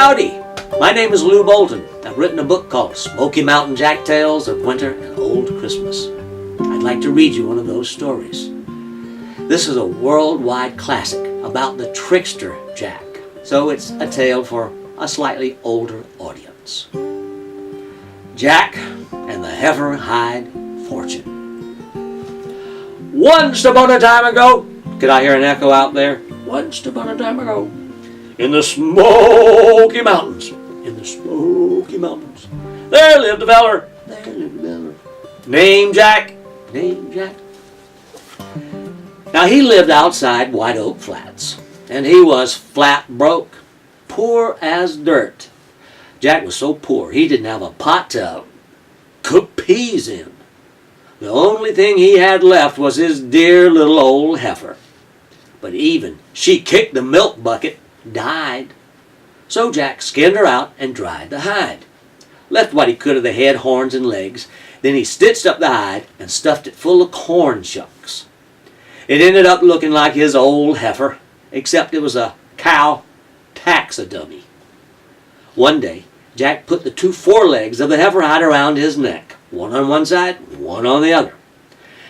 Howdy! My name is Lew Bolton. I've written a book called Smoky Mountain Jack Tales of Winter and Old Christmas. I'd like to read you one of those stories. This is a worldwide classic about the trickster Jack, so it's a tale for a slightly older audience. Jack and the Heifer Hide Fortune. Once upon a time ago, could I hear an echo out there? Once upon a time ago, in the Smoky Mountains, there lived a feller, named Jack. Now he lived outside White Oak Flats, and he was flat broke, poor as dirt. Jack was so poor he didn't have a pot to cook peas in. The only thing he had left was his dear little old heifer. But even she kicked the milk bucket, died. So Jack skinned her out and dried the hide. Left what he could of the head, horns, and legs. Then he stitched up the hide and stuffed it full of corn shucks. It ended up looking like his old heifer, except it was a cow taxidermy. One day, Jack put the two forelegs of the heifer hide around his neck, one on one side, one on the other.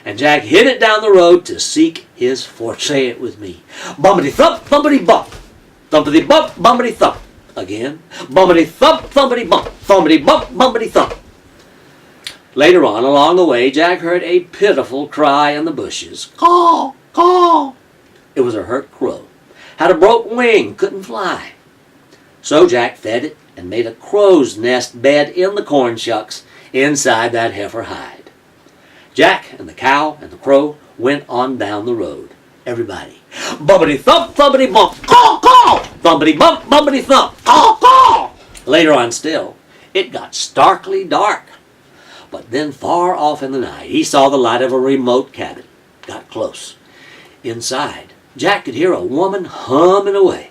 And Jack hid it down the road to seek his fortune. Say it with me. Bumpity thump, thumpity bump. Thumpity bump, bumpity thump. Again. Bumpity thump, thumpity bump. Thumpity bump, bumpity thump. Later on, along the way, Jack heard a pitiful cry in the bushes. Caw, caw. It was a hurt crow. Had a broke wing, couldn't fly. So Jack fed it and made a crow's nest bed in the corn shucks inside that heifer hide. Jack and the cow and the crow went on down the road. Everybody. Bumpity thump, thumpity bump, caw, caw. Thumpity bump, bumpity thump, caw, caw. Later on still, it got starkly dark. But then far off in the night, he saw the light of a remote cabin. Got close. Inside, Jack could hear a woman humming away.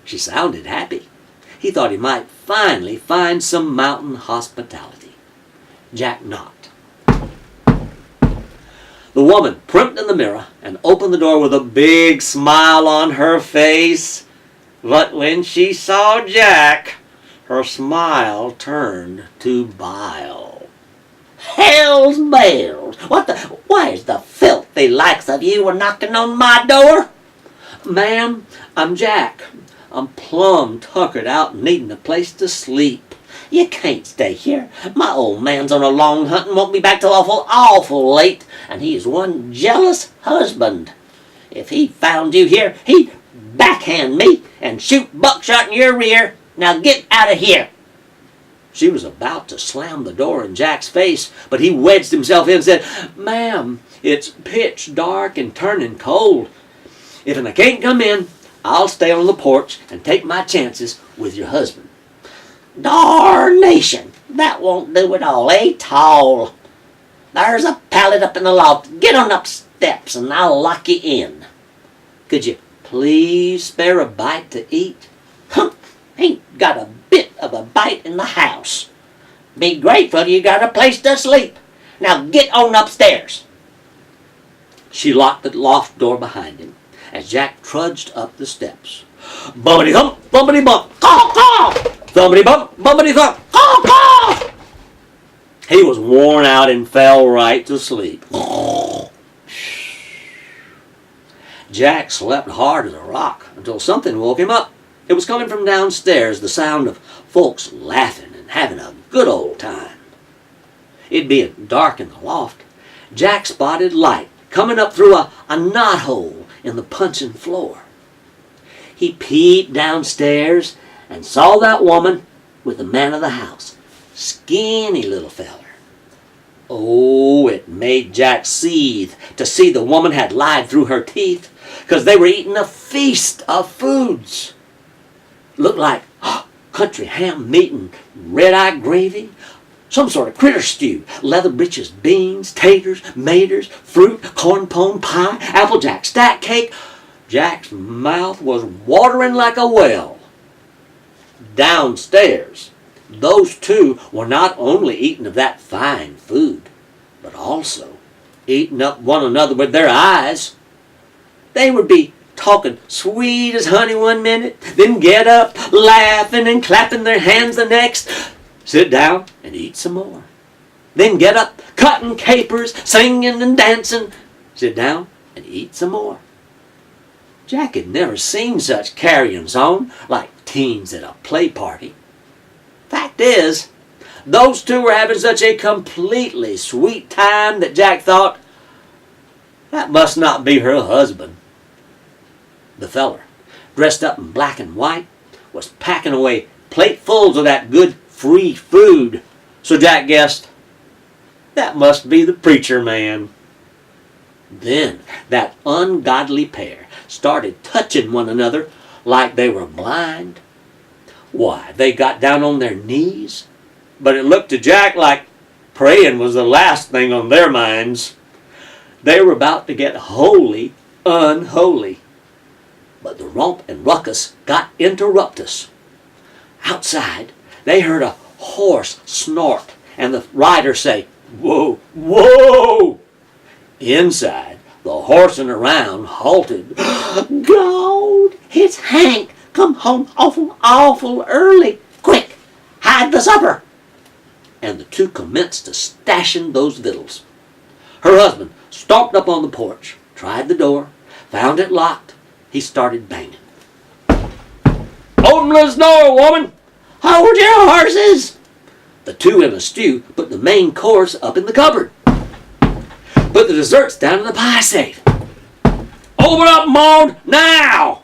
She sounded happy. He thought he might finally find some mountain hospitality. Jack knocked. The woman primped in the mirror and opened the door with a big smile on her face. But when she saw Jack, her smile turned to bile. Hell's bells! Where's the filthy likes of you were knocking on my door? Ma'am, I'm Jack. I'm plumb tuckered out and needing a place to sleep. You can't stay here. My old man's on a long hunt and won't be back till awful late, and he's one jealous husband. If he found you here, he'd backhand me and shoot buckshot in your rear. Now get out of here. She was about to slam the door in Jack's face, but he wedged himself in and said, Ma'am, it's pitch dark and turning cold. If I can't come in, I'll stay on the porch and take my chances with your husband. Darnation, that won't do at all, tall. There's a pallet up in the loft. Get on up steps and I'll lock you in. Could you please spare a bite to eat? Ain't got a bit of a bite in the house. Be grateful you got a place to sleep. Now get on upstairs. She locked the loft door behind him as Jack trudged up the steps. Bumpity hump, bumpity bump, caw, caw. Thumpity bump, bumpity thump, caw, caw. He was worn out and fell right to sleep. Jack slept hard as a rock until something woke him up. It was coming from downstairs, the sound of folks laughing and having a good old time. It being dark in the loft, Jack spotted light coming up through a knothole in the puncheon floor. He peeped downstairs and saw that woman with the man of the house. Skinny little feller. Oh, it made Jack seethe to see the woman had lied through her teeth, because they were eating a feast of foods. Looked like country ham meat and red-eye gravy, some sort of critter stew, leather breeches, beans, taters, maters, fruit, corn pone pie, applejack stack cake. Jack's mouth was watering like a well. Downstairs, those two were not only eating of that fine food, but also eating up one another with their eyes. They would be talking sweet as honey one minute, then get up laughing and clapping their hands the next, sit down and eat some more. Then get up cutting capers, singing and dancing, sit down and eat some more. Jack had never seen such carryings on like teens at a play party. Fact is, those two were having such a completely sweet time that Jack thought, that must not be her husband. The feller, dressed up in black and white, was packing away platefuls of that good free food. So Jack guessed, that must be the preacher man. Then that ungodly pair started touching one another like they were blind. Why, they got down on their knees, but it looked to Jack like praying was the last thing on their minds. They were about to get wholly unholy. But the romp and ruckus got interruptus. Outside, they heard a horse snort and the rider say, "Whoa, whoa!" Inside, the horsing around halted. "God, it's Hank. Come home awful early. Quick, hide the supper." And the two commenced to stashing those victuals. Her husband stalked up on the porch, tried the door, found it locked. He started banging. "Open this door, woman!" "Hold your horses!" The two in a stew put the main course up in the cupboard. Put the desserts down in the pie safe. "Open up, Maud, now!"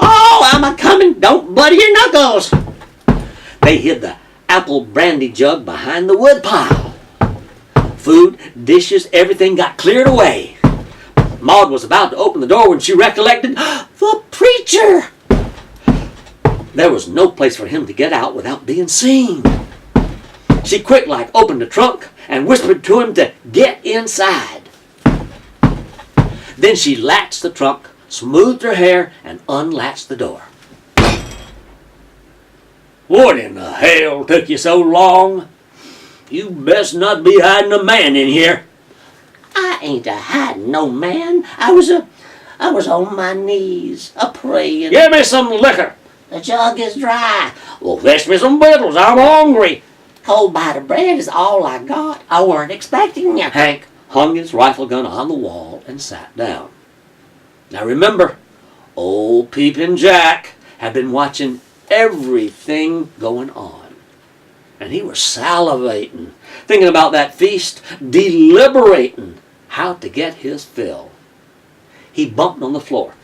"Oh, I'm a-coming. Don't bloody your knuckles." They hid the apple brandy jug behind the wood pile. Food, dishes, everything got cleared away. Maud was about to open the door when she recollected, the preacher! There was no place for him to get out without being seen. She quick-like opened the trunk and whispered to him to get inside. Then she latched the trunk, smoothed her hair, and unlatched the door. "What in the hell took you so long? You best not be hiding a man in here." "I ain't a-hiding no man. I was on my knees, a-praying." "Give me some liquor." "The jug is dry." "Well, fetch me some victuals. I'm hungry." "Cold bite of bread is all I got. I weren't expecting you." Hank hung his rifle gun on the wall and sat down. Now remember, old Peepin' Jack had been watching everything going on. And he was salivating, thinking about that feast, deliberating how to get his fill. He bumped on the floor.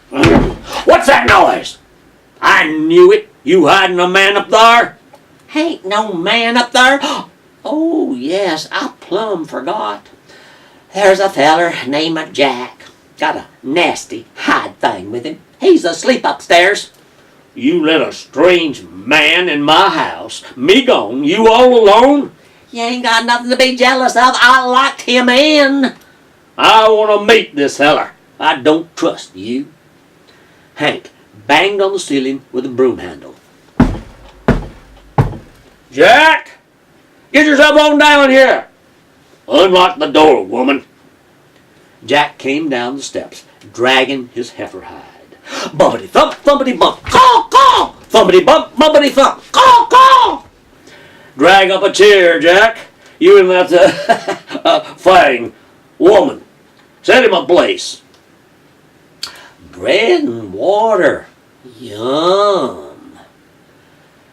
"What's that noise? I knew it. You hiding a man up there?" "Ain't no man up there." "Oh, yes, I plumb forgot. There's a feller named Jack. Got a nasty hide thing with him. He's asleep upstairs." "You let a strange man in my house, me gone, you all alone?" "You ain't got nothing to be jealous of. I locked him in." "I want to meet this feller. I don't trust you." Hank banged on the ceiling with a broom handle. "Jack, get yourself on down here. Unlock the door, woman." Jack came down the steps, dragging his heifer hide. Bumpity thump, thumpity bump, caw, caw, thumpity bump, bumpity thump, caw, caw. "Drag up a chair, Jack. You and that fang woman. Set him a place." Bread and water. Yum.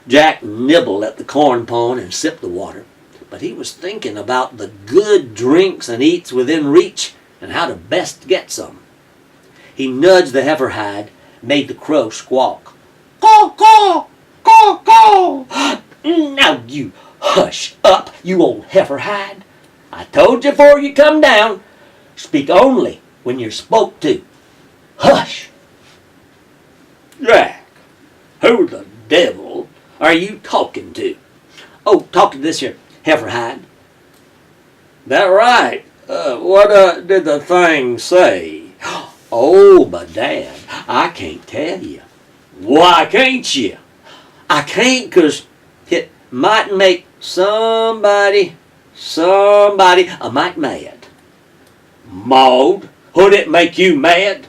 Jack nibbled at the corn pone and sipped the water, but he was thinking about the good drinks and eats within reach and how to best get some. He nudged the heifer hide, made the crow squawk. "Caw, caw, caw, caw." "Now you hush up, you old heifer hide. I told you before you come down, speak only when you're spoke to. Hush." "Jack, who the devil are you talking to?" "Oh, talking to this here heifer hide." "That right? What did the thing say?" "Oh, but Dad, I can't tell you." "Why can't you?" "I can't 'cause it might make somebody a mite mad." "Maud, would it make you mad?"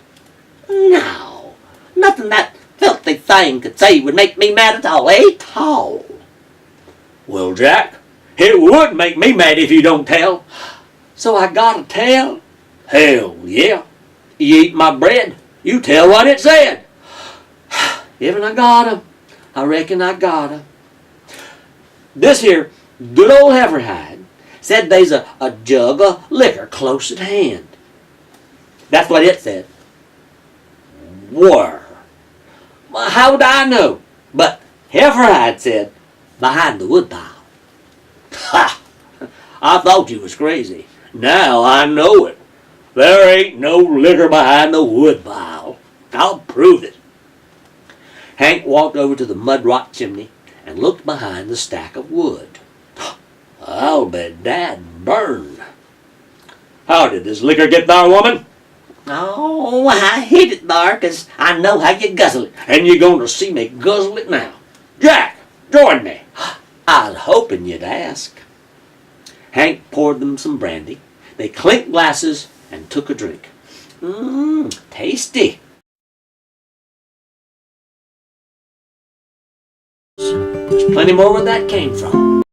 "No, Nothing that filthy thing could say would make me mad at all, eh? Tall. Well, Jack, it would make me mad if you don't tell. So I gotta tell? Hell, yeah. You eat my bread, you tell what it said. Even I gotta. I reckon I gotta. This here good old Heifer hide said there's a jug of liquor close at hand. That's what it said. Where? Well, how would I know? But Heifer hide said, behind the woodpile. Ha! I thought you was crazy. Now I know it. There ain't no liquor behind the woodpile. I'll prove it. Hank walked over to the mud rock chimney and looked behind the stack of wood. I'll be dad burned. How did this liquor get there, woman? Oh, I hid it there 'cause I know how you guzzle it. And you're going to see me guzzle it now. Jack, join me. I was hoping you'd ask. Hank poured them some brandy. They clinked glasses and took a drink. Tasty. There's plenty more where that came from.